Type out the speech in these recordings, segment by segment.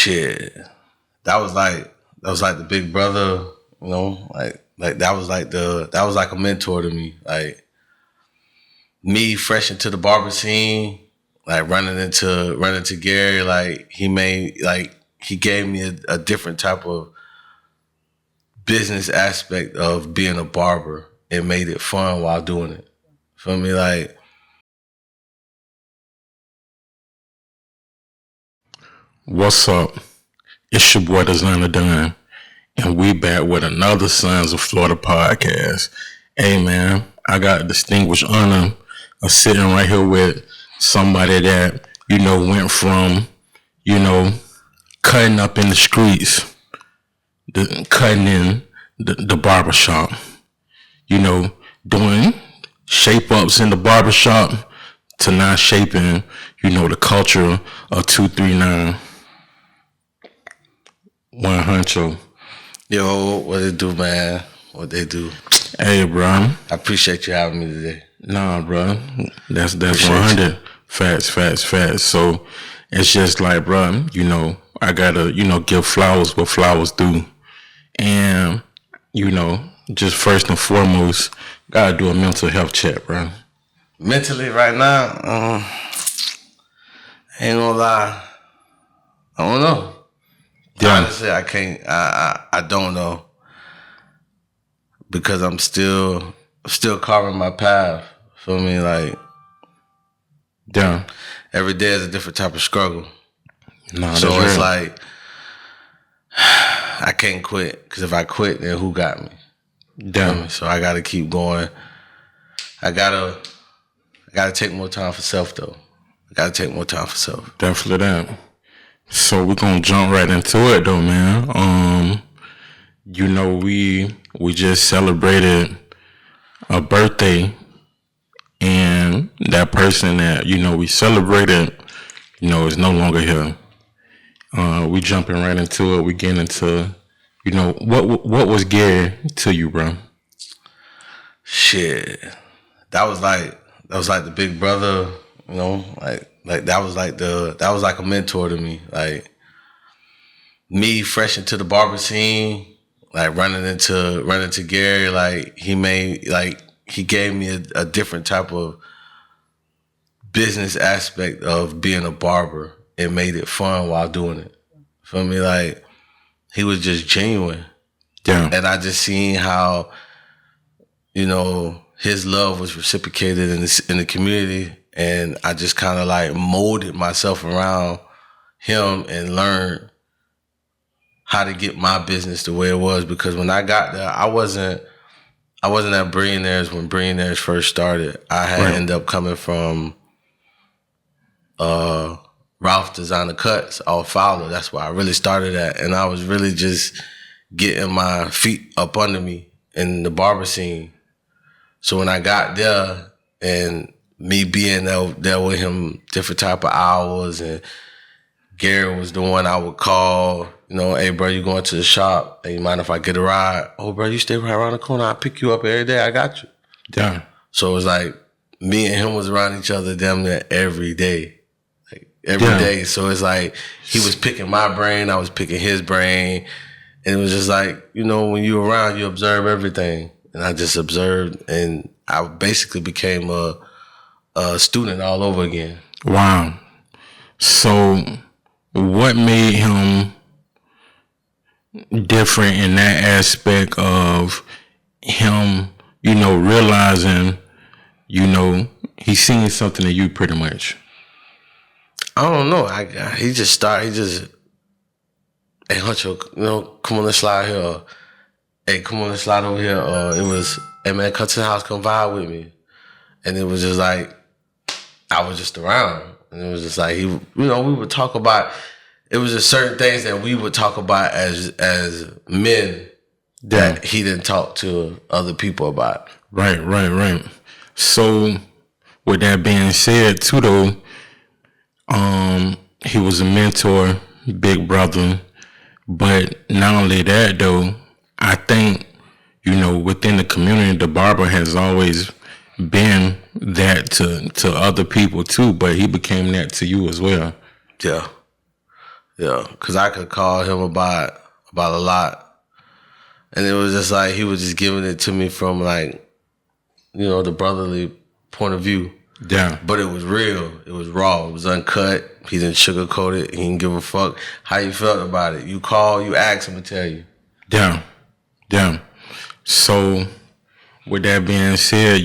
Shit, that was like the big brother, you know, like that was like a mentor to me. Like me fresh into the barber scene, like running into Gary, like he gave me a different type of business aspect of being a barber. It made it fun while doing it. Feel me? Like, What's up? It's your boy Designer Dunn, and we back with another Sons of Florida podcast. Hey man, I got the distinguished honor of sitting right here with somebody that, went from, you know, cutting up in the streets, cutting in the barbershop, doing shape ups in the barbershop to now shaping, the culture of 239. One Huncho. yo, what it do, man? What they do? Hey, bro. I appreciate you having me today. Nah, bro. That's 100. Facts. So it's just like, bro, I gotta, give flowers what flowers do. And, just first and foremost, gotta do a mental health check, bro. Mentally, right now, ain't gonna lie, I don't know. Yeah. Honestly, I can't. I don't know because I'm still carving my path. Feel me? Like, Yeah. every day is a different type of struggle. No, So that's it's real. like I can't quit because if I quit, then who got me? Feel me? Yeah. So I gotta keep going. I gotta take more time for self though. I gotta take more time for self. Definitely that. So we're gonna jump right into it though, man. We just celebrated a birthday, and that person that we celebrated, is no longer here. We jumping right into it. We getting into, what was Gary to you, bro? Shit, that was like the big brother, you know, like that was like a mentor to me. Like me fresh into the barber scene, like running into Gary, like he gave me a different type of business aspect of being a barber. It made it fun while doing it. Feel me? Like he was just genuine, Yeah. and I just seen how his love was reciprocated in the community, and I just kind of like molded myself around him and learned how to get my business the way it was. Because when I got there, I wasn't at Billionaires when Billionaires first started. I had Right. ended up coming from Ralph Designer Cuts off Fowler. That's where I really started at, and I was really just getting my feet up under me in the barber scene. So when I got there and me being there with him different type of hours, and Gary was the one I would call, hey bro, you going to the shop? Hey, you mind if I get a ride? Oh bro, you stay right around the corner. I'll pick you up every day. I got you. Yeah. So it was like me and him was around each other damn near every day. Like every Yeah. day. So it's like he was picking my brain, I was picking his brain. And it was just like, when you're around, you observe everything. And I just observed, and I basically became a student all over again. Wow. So what made him different in that aspect of him, realizing, he's seeing something in you pretty much? I don't know. He just, hey Huncho, come on, let's slide here. Or, hey, come on, let's slide over here. Or it was, hey man, come to the house, come vibe with me. And it was just like, I was just around. And it was just like, we would talk about, it was just certain things that we would talk about as men that he didn't talk to other people about. Right. So with that being said too though, he was a mentor, big brother. But not only that though, I think, within the community, the barber has always been that to other people too, but he became that to you as well. Yeah. Yeah, because I could call him about a lot, and it was just like he was just giving it to me from like, the brotherly point of view. Yeah. But it was real. It was raw. It was uncut. He didn't sugarcoat it. He didn't give a fuck how you felt about it. You call, you ask him to tell you. Yeah. Yeah. So, with that being said,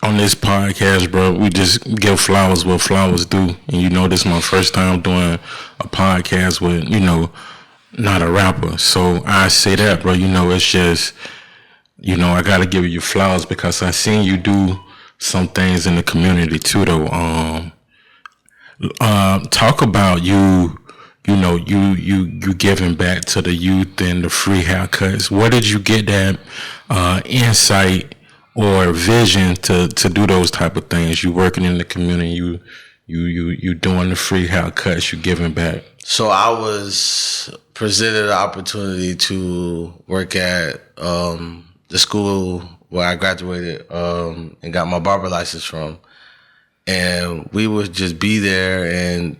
on this podcast, bro, we just give flowers what flowers do. And this is my first time doing a podcast with, not a rapper. So I say that, bro, it's just, I gotta give you flowers because I seen you do some things in the community too, though. Talk about you giving back to the youth and the free haircuts. Where did you get that insight or vision to do those type of things? You working in the community, you doing the free haircuts, you giving back. So I was presented an opportunity to work at the school where I graduated and got my barber license from. And we would just be there, and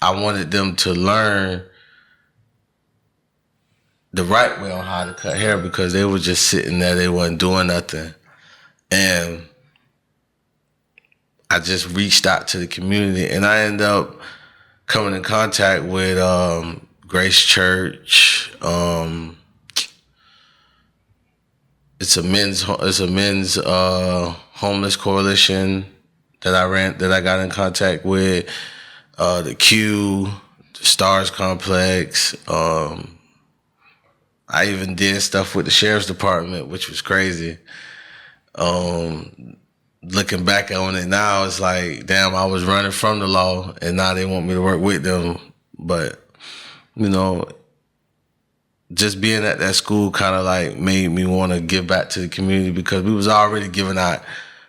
I wanted them to learn the right way on how to cut hair because they were just sitting there, they wasn't doing nothing. And I just reached out to the community, and I ended up coming in contact with Grace Church. It's a men's homeless coalition that I got in contact with. The Q, the Stars Complex. I even did stuff with the sheriff's department, which was crazy. Looking back on it now, it's like, damn, I was running from the law, and now they want me to work with them. But, just being at that school kind of like made me want to give back to the community because we was already giving out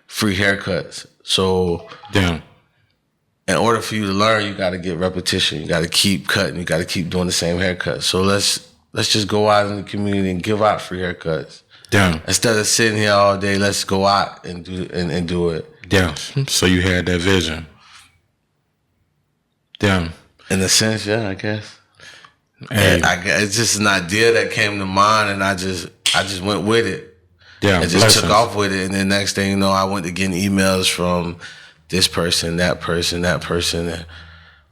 free haircuts. So, damn. In order for you to learn, you got to get repetition. You got to keep cutting. You got to keep doing the same haircut. So let's just go out in the community and give out free haircuts. Damn. Instead of sitting here all day, let's go out and do it. Damn. So you had that vision. Damn. In a sense, yeah, I guess. Hey. It's just an idea that came to mind, and I just went with it. Yeah, and just took off with it. And then next thing you know, I went to getting emails from this person, that person, and,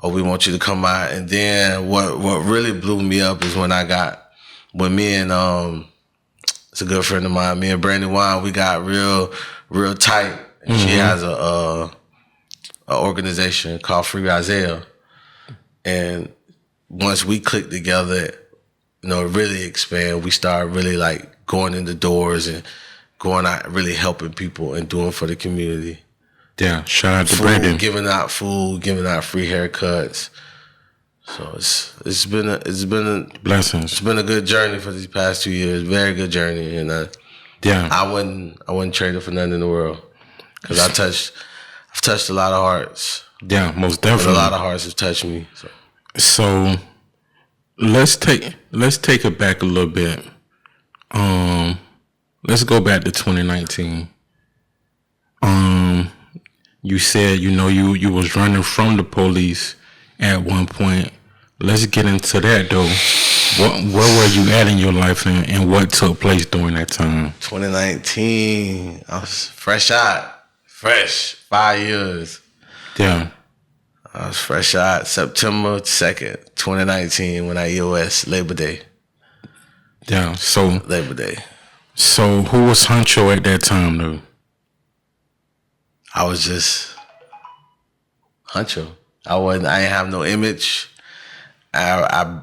we want you to come out. And then what really blew me up is when me and it's a good friend of mine, me and Brandy Wine, we got real tight. And she has a organization called Free Isaiah. And once we clicked together, really expand, we started really like going in the doors and going out, really helping people and doing for the community. Yeah, shout out to Brandon. Giving out food, giving out free haircuts. So it's been a blessings. It's been a good journey for these past 2 years. Very good journey, and I wouldn't trade it for nothing in the world because I've touched a lot of hearts. Yeah, most definitely. And a lot of hearts have touched me. So let's take it back a little bit. Let's go back to 2019. You said you was running from the police at one point. Let's get into that though. Where were you at in your life and what took place during that time? 2019, I was fresh 5 years. Yeah. I was fresh out September 2nd, 2019 when I EOS Labor Day. Yeah, so Labor Day. So who was Huncho at that time though? I was just Huncho. I didn't have no image. I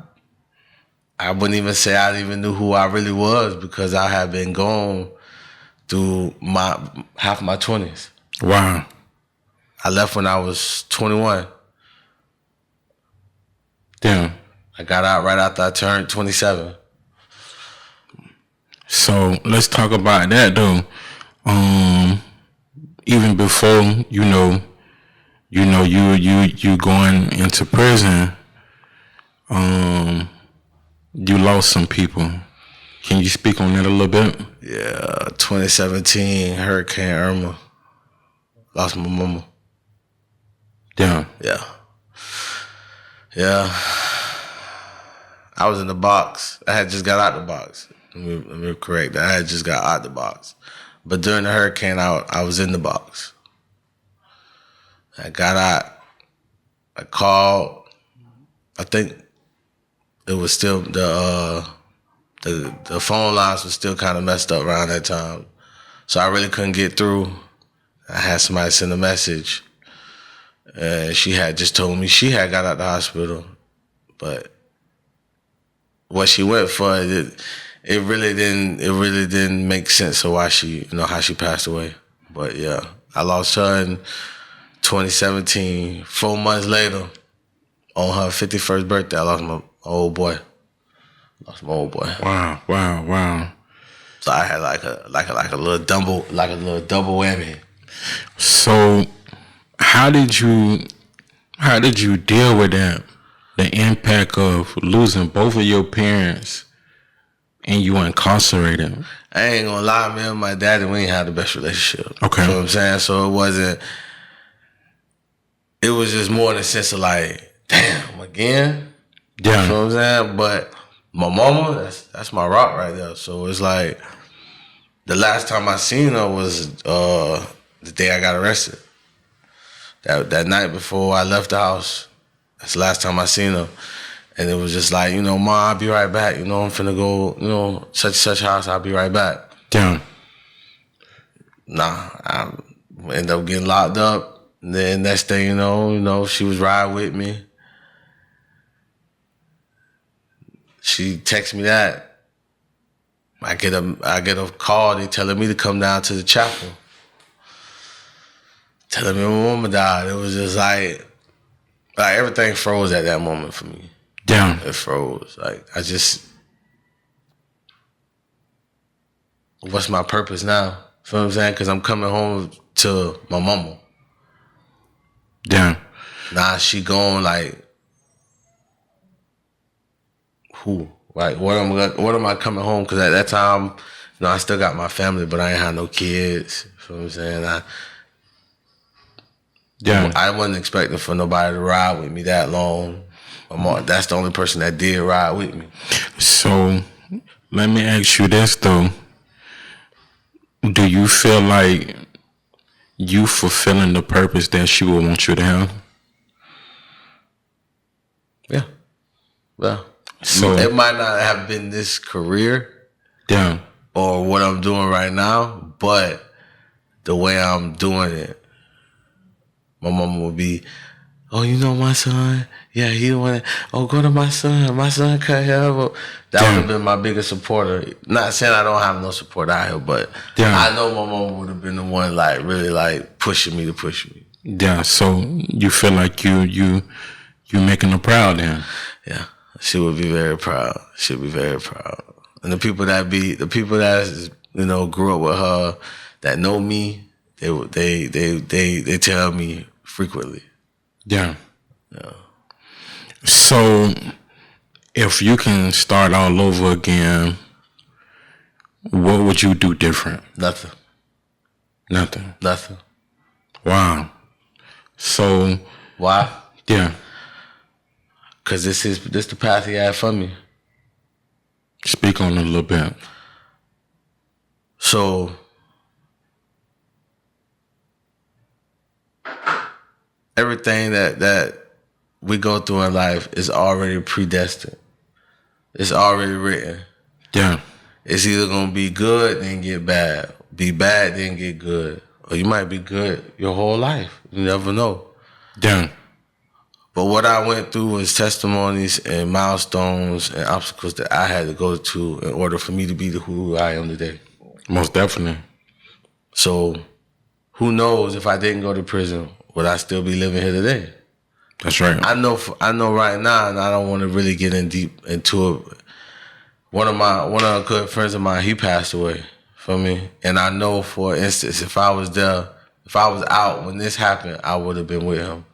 wouldn't even say I even knew who I really was because I had been gone through half my 20s. Wow. I left when I was 21. Damn. I got out right after I turned 27. So let's talk about that though. Even before you going into prison, you lost some people. Can you speak on that a little bit? Yeah, 2017 Hurricane Irma. Lost my mama. Yeah. Yeah. Yeah. I was in the box. I had just got out the box. Let me correct that. I had just got out the box. But during the hurricane, I was in the box. I got out. I called. I think it was still the phone lines were still kind of messed up around that time. So I really couldn't get through. I had somebody send a message. And she had just told me she had got out the hospital. But what she went for, it really didn't make sense of why how she passed away. But yeah, I lost her in 2017. 4 months later, on her 51st birthday, I lost my old boy. Wow. So I had like a little double whammy. So how did you deal with that? The impact of losing both of your parents and you incarcerated. I ain't gonna lie, man. My daddy, we ain't had the best relationship. Okay. You know what I'm saying? So it was just more in the sense of like, damn, again? Yeah. You know what I'm saying? But my mama, that's my rock right there. So it's like, the last time I seen her was the day I got arrested. That night before I left the house. That's the last time I seen her. And it was just like, Ma, I'll be right back. I'm finna go, such and such house, I'll be right back. Damn. Nah, I ended up getting locked up. And then next thing she was riding with me. She texted me that. I get a call, they telling me to come down to the chapel. Telling me my mama died. It was just like everything froze at that moment for me. Damn. It froze. Like, what's my purpose now? Feel what I'm saying? Because I'm coming home to my mama. Damn. Nah, she gone, like, who? Like, what am I coming home? Because at that time, I still got my family, but I ain't had no kids. Feel what I'm saying? I wasn't expecting for nobody to ride with me that long. That's the only person that did ride with me. So, let me ask you this, though. Do you feel like you fulfilling the purpose that she would want you to have? Yeah. Well, so it might not have been this career. Yeah. Or what I'm doing right now, but the way I'm doing it, my mama would be, oh, my son? Yeah, he the one. Oh, go to my son. My son cut hair. That would have been my biggest supporter. Not saying I don't have no support out here, but I know my mama would have been the one, like, really, like, pushing me. Yeah, so you feel like you making her proud then? Yeah, she would be very proud. She'd be very proud. And the people that grew up with her, that know me, they tell me frequently. Yeah. So, if you can start all over again, what would you do different? Nothing. Wow. So. Why? Yeah. Because this the path he had for me. Speak on it a little bit. So, everything that we go through in life is already predestined. It's already written. Yeah. It's either going to be good, then get bad. Be bad, then get good. Or you might be good your whole life. You never know. Yeah. But what I went through was testimonies and milestones and obstacles that I had to go to in order for me to be who I am today. Most definitely. So, who knows if I didn't go to prison, would I still be living here today? That's right. I know right now, and I don't want to really get in deep into it. One of the good friends of mine, he passed away from me. And I know, for instance, if I was out when this happened, I would have been with him.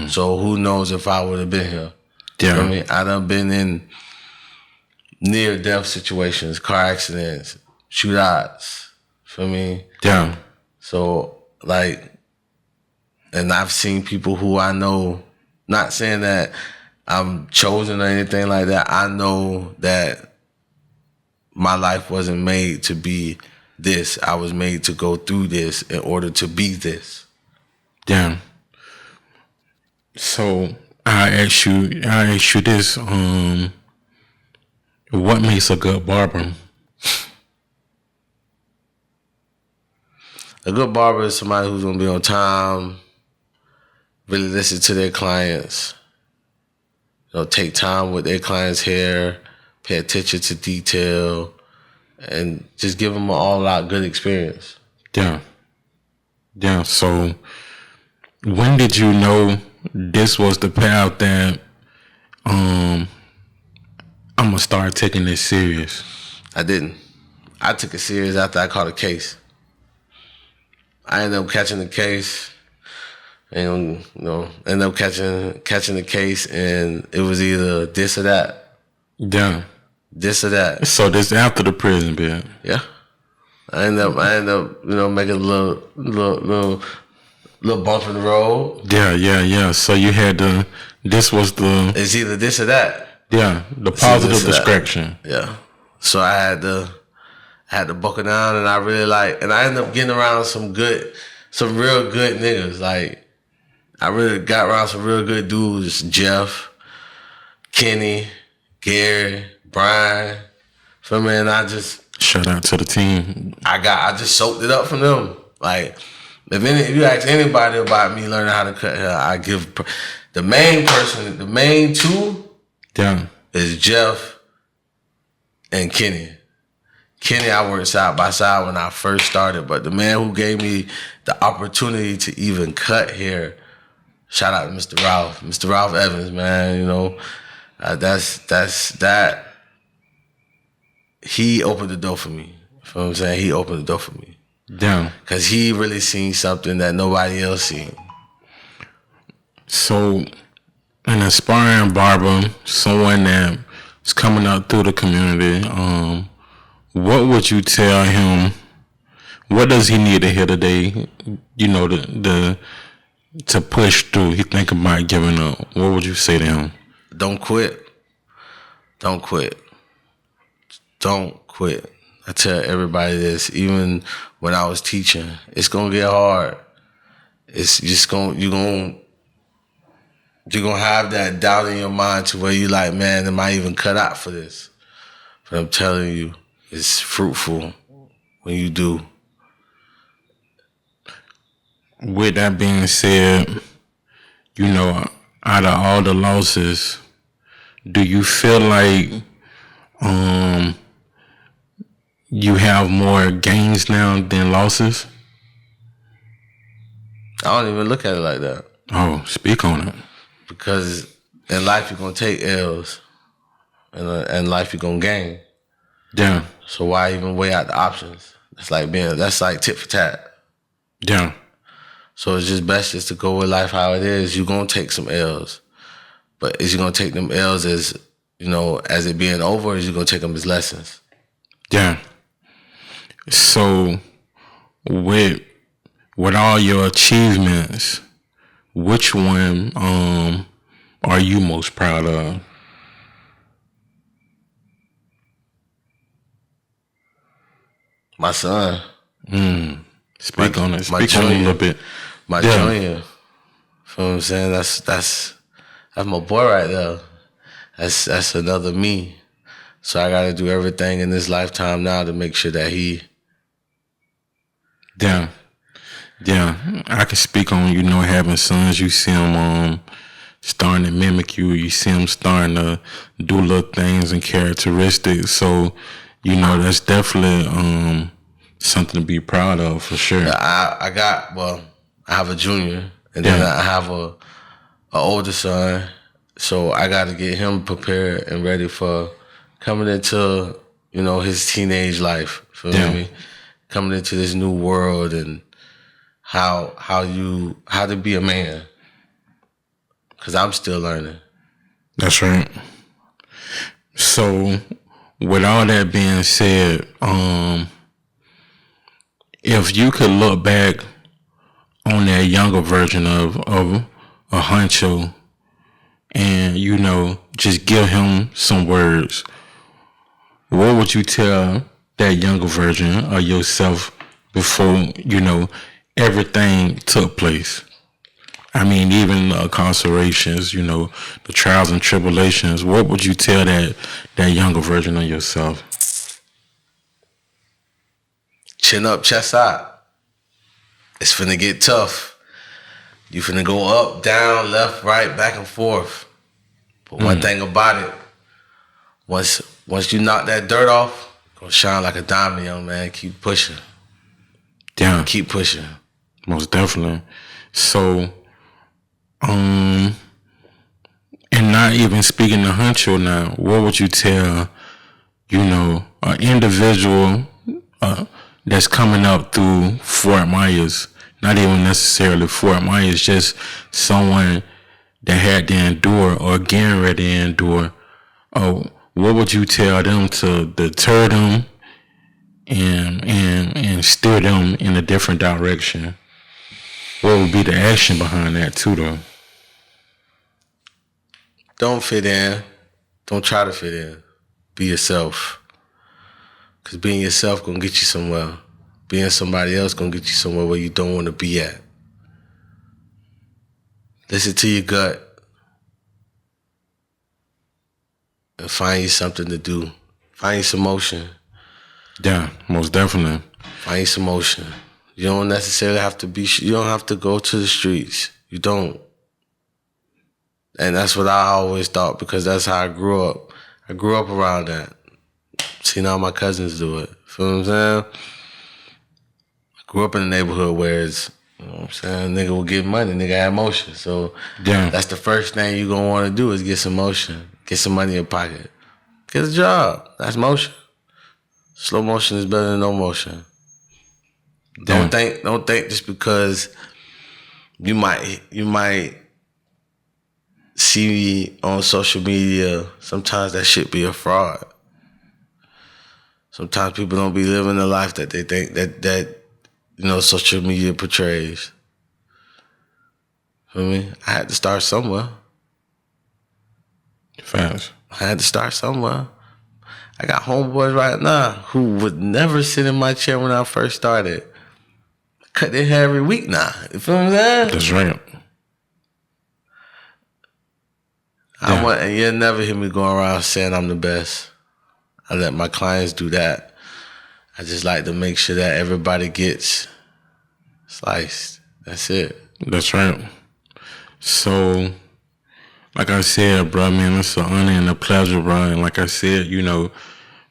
So who knows if I would have been here. Yeah. I mean, I done been in near-death situations, car accidents, shootouts, for me. Yeah. So, like, and I've seen people who I know, not saying that I'm chosen or anything like that. I know that my life wasn't made to be this. I was made to go through this in order to be this. Damn. So I ask you this, what makes a good barber? A good barber is somebody who's gonna be on time, really listen to their clients, take time with their clients' hair, pay attention to detail, and just give them an all-out good experience. Yeah. Yeah. So when did you know this was the path that I'm gonna start taking this serious? I didn't. I took it serious after I caught a case. I ended up catching the case, and ended up catching the case, and it was either this or that. Yeah. This or that. So this after the prison bit. Yeah. I ended up, making a little bump in the road. Yeah. So you had this was the. It's either this or that. Yeah, the positive distraction. Yeah. So I had to buckle down, and I ended up getting around some real good niggas. Like, I really got around some real good dudes. Jeff, Kenny, Gary, Brian. So man, I just shout out to the team. I just soaked it up from them. Like, if you ask anybody about me learning how to cut hair, I give the main two. Yeah. Is Jeff and Kenny. Kenny, I worked side by side when I first started, but the man who gave me the opportunity to even cut hair, shout out to Mr. Ralph Evans, man. That. He opened the door for me. You know what I'm saying? He opened the door for me. Damn. Because he really seen something that nobody else seen. So, an aspiring barber, someone that is coming up through the community, what would you tell him? What does he need to hear today? To push through. He think about giving up. What would you say to him? Don't quit. Don't quit. Don't quit. I tell everybody this, even when I was teaching, it's gonna get hard. It's just you're gonna have that doubt in your mind to where you like, man, am I even cut out for this? But I'm telling you, it's fruitful when you do. With that being said, out of all the losses, do you feel like you have more gains now than losses? I don't even look at it like that. Oh, speak on it. Because in life you're gonna take L's, and in life you're gonna gain. Yeah. So why even weigh out the options? That's like tit for tat. Yeah. So it's just best just to go with life how it is. You're gonna take some L's, but is you gonna take them L's as as it being over, or is you gonna take them as lessons? Yeah. So with all your achievements, which one are you most proud of? My son. Speak on it. Speak on it a little bit. My junior. You know what I'm saying? That's my boy right there. That's another me. So I gotta do everything in this lifetime now to make sure that he. Yeah. I can speak on having sons. You see them starting to mimic you. You see them starting to do little things and characteristics. So that's definitely something to be proud of for sure. I have a junior, and then I have a older son. So I got to get him prepared and ready for coming into his teenage life. Feel me? Coming into this new world and how to be a man. Because I'm still learning. That's right. So with all that being said, if you could look back on that younger version of a Huncho and and, just give him some words, what would you tell that younger version of yourself before, everything took place? I mean, even the incarcerations, the trials and tribulations. What would you tell that younger version of yourself? Chin up, chest out. It's finna get tough. You finna go up, down, left, right, back and forth. But one thing about it, once you knock that dirt off, gonna shine like a diamond, young man. Keep pushing. Damn. Keep pushing. Most definitely. So, and not even speaking to Huncho now, what would you tell, an individual that's coming up through Fort Myers, not even necessarily Fort Myers, just someone that had to endure or getting ready to endure, what would you tell them to deter them and steer them in a different direction? What would be the action behind that too, though? Don't fit in. Don't try to fit in. Be yourself. Because being yourself gonna get you somewhere. Being somebody else gonna get you somewhere where you don't want to be at. Listen to your gut. And find you something to do. Find you some motion. Yeah, most definitely. Find you some motion. You don't necessarily have to you don't have to go to the streets. You don't. And that's what I always thought, because that's how I grew up. I grew up around that. Seen all my cousins do it. Feel what I'm saying? I grew up in a neighborhood where it's, you know what I'm saying, nigga will get money, nigga had motion. So that's the first thing you gonna wanna do, is get some motion. Get some money in your pocket. Get a job. That's motion. Slow motion is better than no motion. Don't think just because you might see me on social media, sometimes that shit be a fraud. Sometimes people don't be living the life that they think that social media portrays. Feel me? I had to start somewhere. Fast. I had to start somewhere. I got homeboys right now who would never sit in my chair when I first started. Cut their hair every week now. You feel what I'm saying? That's right. And you'll never hear me going around saying I'm the best. I let my clients do that. I just like to make sure that everybody gets sliced. That's it. That's right. So, like I said, bro, man, it's an honor and a pleasure, bro. And like I said,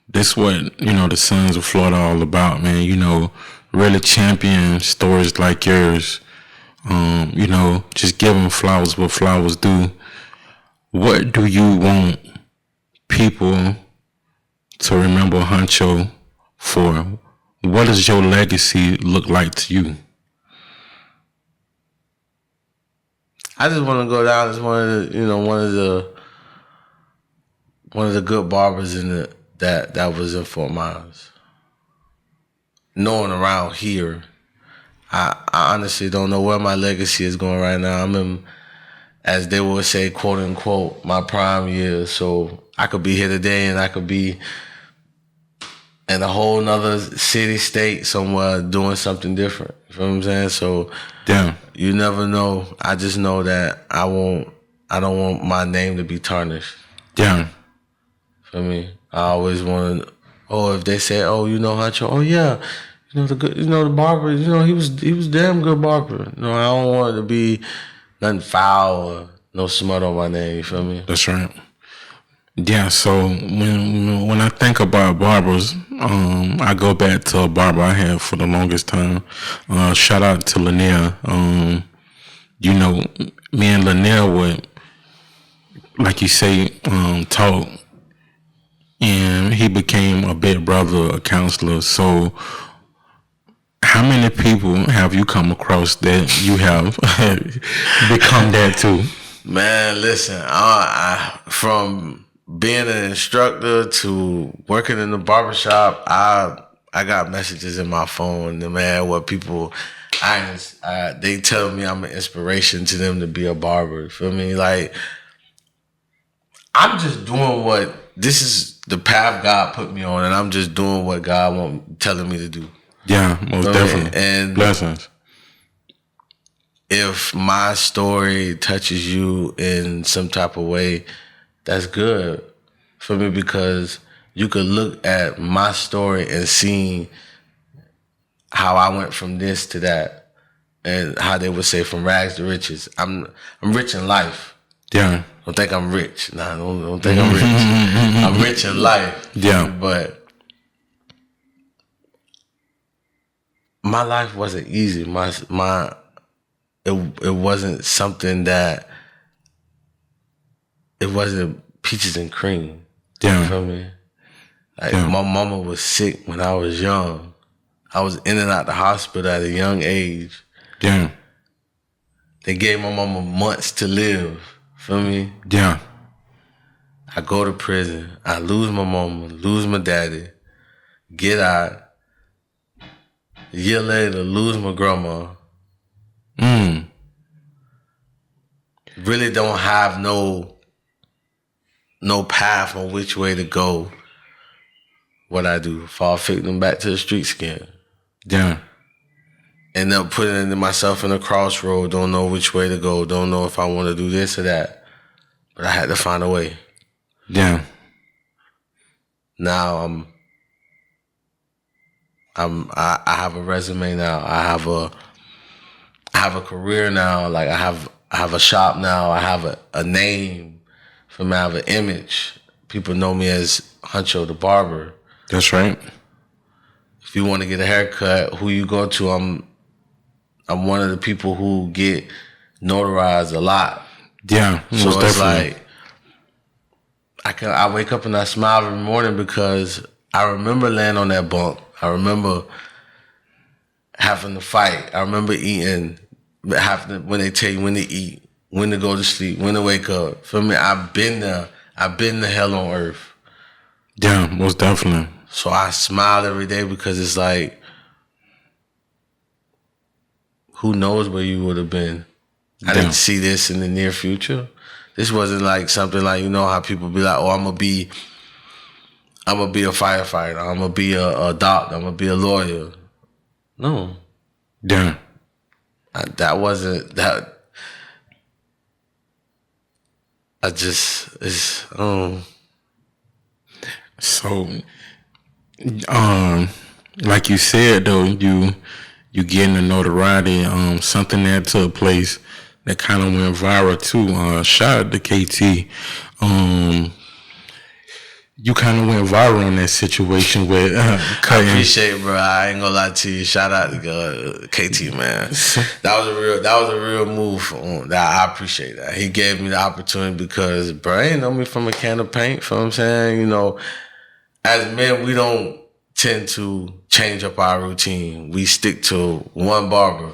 this what, the Sons of Florida all about, man. Really champion stories like yours. Just giving flowers what flowers do. What do you want people to remember Huncho for? What does your legacy look like to you? I just want to go down as one of the good barbers that was in Fort Myers. Knowing around here, I honestly don't know where my legacy is going right now. I'm in, as they would say, quote unquote, my prime years. So I could be here today and I could be in a whole nother city, state, somewhere doing something different. You know what I'm saying? So you never know. I just know that I don't want my name to be tarnished. Yeah. For me, I always want to. If they say, Huncho, the barber, he was damn good barber. I don't want it to be nothing foul or no smut on my name. You feel me? That's right. Yeah. So when I think about barbers, I go back to a barber I had for the longest time. Shout out to Lanier. Me and Lanier would, like you say, talk. And he became a big brother, a counselor. So, how many people have you come across that you have become that too? Man, listen, I from being an instructor to working in the barbershop, I got messages in my phone, man, where people, they tell me I'm an inspiration to them to be a barber. Feel me? Like, I'm just doing this is the path God put me on, and I'm just doing what God telling me to do. Yeah, most definitely. And blessings. If my story touches you in some type of way, that's good for me, because you could look at my story and see how I went from this to that, and how they would say from rags to riches. I'm rich in life. Yeah. Don't think I'm rich. Nah, don't think I'm rich. I'm rich in life. Yeah. But my life wasn't easy. It wasn't something that, it wasn't peaches and cream. Yeah. You feel me? Like, my mama was sick when I was young. I was in and out the hospital at a young age. Yeah. They gave my mama months to live. Feel me? Yeah. I go to prison. I lose my mama, lose my daddy, get out. A year later, lose my grandma. Really don't have no path on which way to go. What I do, fall victim back to the streets again. Yeah. End up putting myself in a crossroad, don't know which way to go, don't know if I want to do this or that. But I had to find a way. Yeah. Now I have a resume now. I have a career now. Like, I have a shop now. I have a name. I have an image. People know me as Huncho the barber. That's right. If you want to get a haircut, who you go to, I'm one of the people who get notarized a lot. Yeah, so it's definitely. like I wake up and I smile every morning, because I remember laying on that bunk. I remember having to fight. I remember eating, when they tell you when to eat, when to go to sleep, when to wake up. For me, I've been there. I've been to hell on earth. Yeah, most definitely. So I smile every day, because it's like, who knows where you would have been. I didn't see this in the near future. This wasn't like something like, you know how people be like, oh, I'm gonna be a firefighter, I'm gonna be a doctor, I'm gonna be a lawyer. No. Yeah. That wasn't that. So, like you said though, you getting the notoriety, something that took place that kind of went viral too. Shout out to KT. You kind of went viral in that situation with cutting. I appreciate it, bro. I ain't gonna lie to you. Shout out to KT, man. That was a real move. That I appreciate that. He gave me the opportunity, because bro, he know me from a can of paint. You know what I'm saying? You know, as men, we don't tend to change up our routine. We stick to one barber.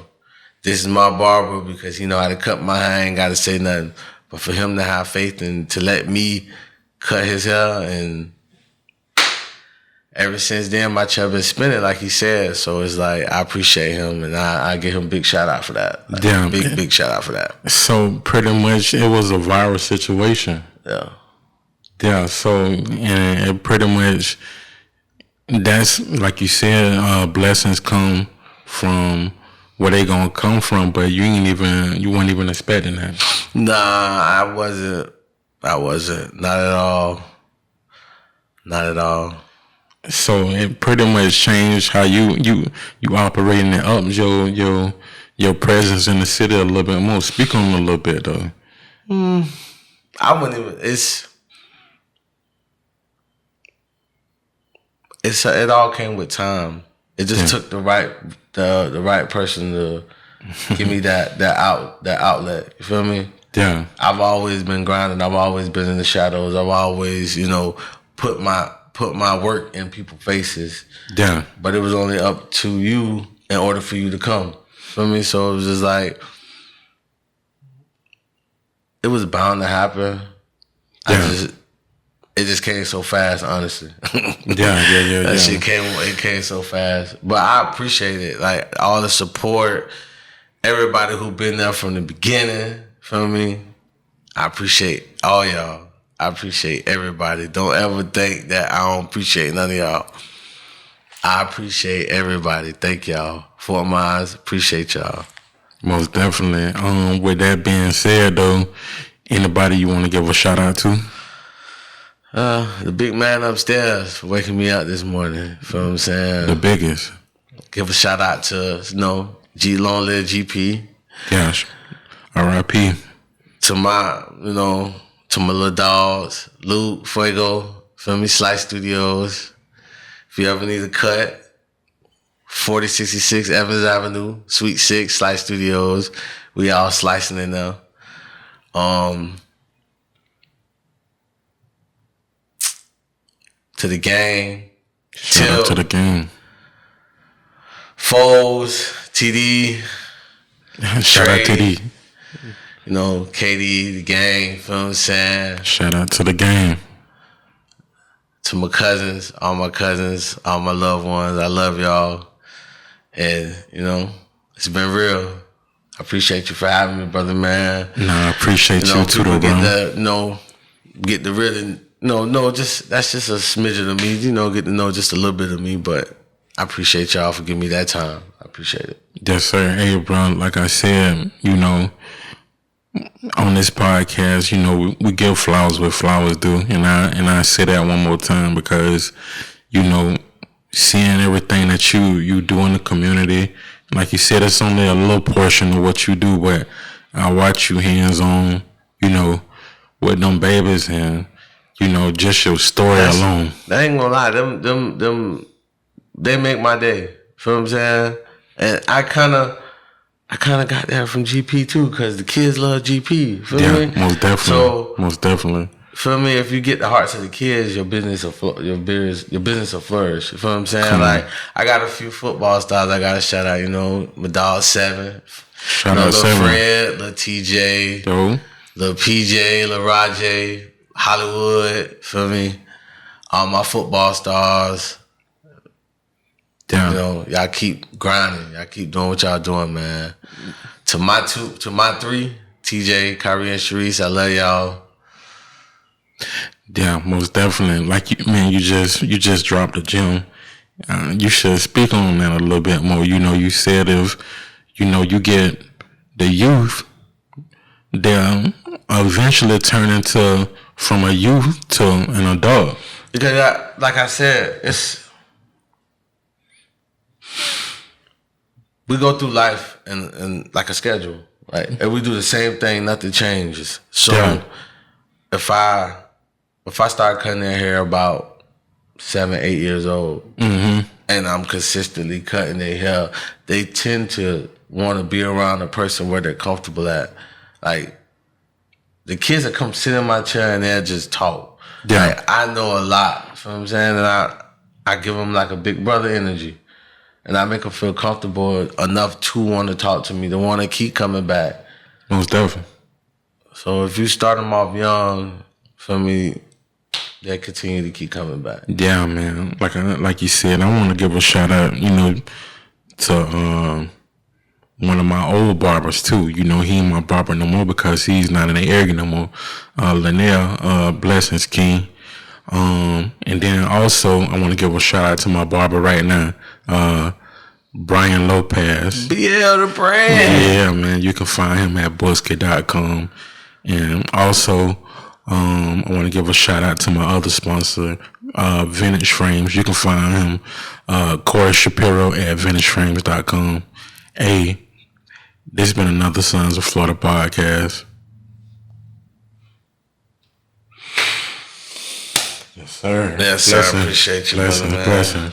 This is my barber, because he know how to cut my hair. I ain't gotta say nothing. But for him to have faith and to let me cut his hair, and ever since then, my check been spinning, like he said. So it's like, I appreciate him, and I give him big shout out for that. Like, yeah, big shout out for that. So pretty much, it was a viral situation. Yeah. Yeah. So, and it pretty much, that's like you said, blessings come from where they gonna come from, but you weren't even expecting that. Nah, I wasn't. Not at all. Not at all. So it pretty much changed how you operating and up your presence in the city a little bit more. Speak on it a little bit though. I wouldn't even. It all came with time. It just took the right person to give me that outlet. You feel me? Yeah. I've always been grinding. I've always been in the shadows. I've always, put my work in people's faces. Yeah. But it was only up to you in order for you to come. Feel me? So it was just like, it was bound to happen. Yeah. It just came so fast, honestly. Yeah. That shit came so fast. But I appreciate it. Like, all the support, everybody who been there from the beginning, feel me? I appreciate all y'all. I appreciate everybody. Don't ever think that I don't appreciate none of y'all. I appreciate everybody. Thank y'all. Fort Myers, appreciate y'all. Most definitely. With that being said, though, anybody you want to give a shout out to? The big man upstairs for waking me up this morning. You feel what I'm saying? The biggest. Give a shout out to, G Long Live GP. Gosh. R.I.P. To my, to my little dogs, Luke, Fuego, feel me, Slice Studios. If you ever need a cut, 4066 Evans Avenue, Suite 6, Slice Studios. We all slicing in there. To the gang. Shout out to the gang. Foles, TD. Shout out to the. KD, the gang, feel what I'm saying? Shout out to the gang. To my cousins, all my loved ones, I love y'all. And, it's been real. I appreciate you for having me, brother, man. I appreciate you too, though, bro. Get the really, that's just a smidgen of me, get to know just a little bit of me, but I appreciate y'all for giving me that time. I appreciate it. Yes, sir. Hey, bro, like I said, on this podcast, we give flowers where flowers do, and I say that one more time because, seeing everything that you do in the community, like you said, it's only a little portion of what you do, but I watch you hands on, with them babies and, just your story alone. I ain't gonna lie, them, they make my day. Feel what I'm saying? And I kind of got that from GP too, because the kids love GP. Feel me? Most definitely. So, most definitely. Feel me? If you get the hearts of the kids, your business will flourish. You feel what I'm saying? Like, I got a few football stars I got to shout out. My dog 7. Shout out little 7. Fred, little TJ, little PJ, little Rajay, Hollywood. Feel me? All my football stars. Damn. Y'all keep grinding. Y'all keep doing what y'all doing, man. To my 3, TJ, Kyrie, and Sharice, I love y'all. Yeah, most definitely. Like, you just dropped a gem. You should speak on that a little bit more. You said if, you get the youth, they'll eventually turn into from a youth to an adult. Because, like I said, we go through life and like a schedule, right? If we do the same thing, nothing changes. So if I start cutting their hair about 7, 8 years old, and I'm consistently cutting their hair, they tend to want to be around a person where they're comfortable at. Like, the kids that come sit in my chair and they'll just talk. Yeah. Like, I know a lot, you know what I'm saying? And I give them like a big brother energy. And I make them feel comfortable enough to want to talk to me, to want to keep coming back. Most definitely. So if you start them off young, for me, they continue to keep coming back. Yeah, man. Like you said, I want to give a shout out, to one of my old barbers too. He ain't my barber no more because he's not in the area no more. Linnell, Blessings King. And then also I want to give a shout out to my barber right now, Brian Lopez. BL the brand. Yeah, man. You can find him at Busky.com. And also, I want to give a shout out to my other sponsor, Vintage Frames. You can find him, Corey Shapiro at VintageFrames.com. Hey, this has been another Sons of Florida podcast. Yes, sir. Yes, sir. I appreciate you, brother, man. Blessing.